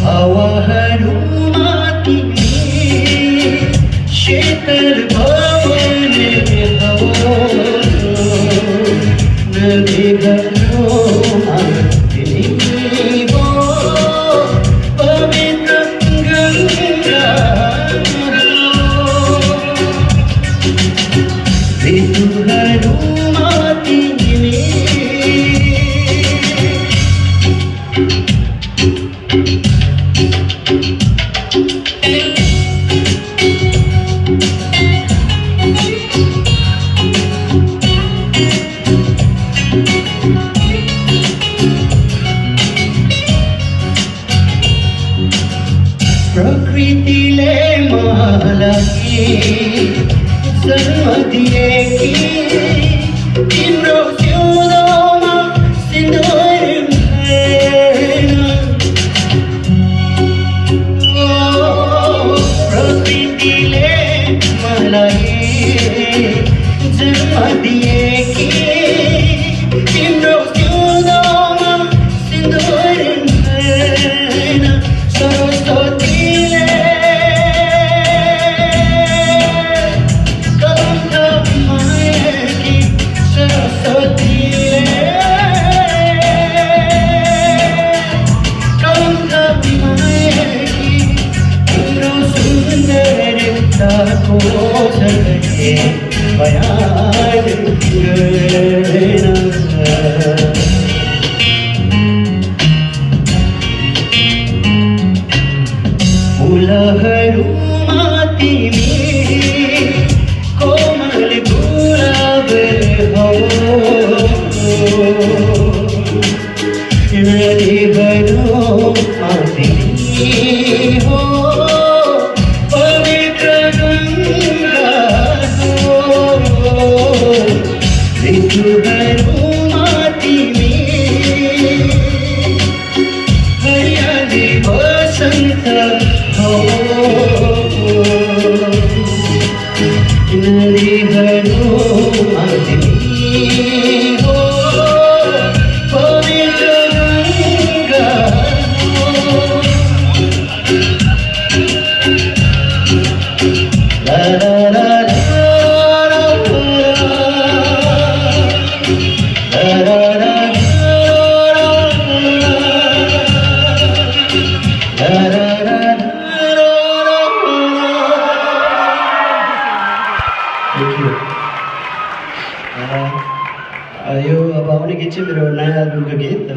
हावाहरूमा तिमी शीतल भवने हो नदीहरूमा तिमी हो पवित्र गङ्गा ऋतुहरूमा तिमी प्रकृतिले मलाई जन्म दिएकी तिम्रो जिउँदोमा सिन्दूर भएन प्रकृतिले मलाई जन्म दिएकी तिम्रो जिउँदोमा सिन्दूर भएन सरस्वतीले फुलहरूमा तिमी कोमल गुलाब हो नदीहरूमा तिमी हो पवित्र गङ्गा हो ऋतुहरूमा तिमी हरियाली बसन्त हो नदीहरूमा तिमी हो पवित्र गङ्गा ला ला ला यो अब आउने गीत चाहिँ मेरो नयाँ एल्बमको गीत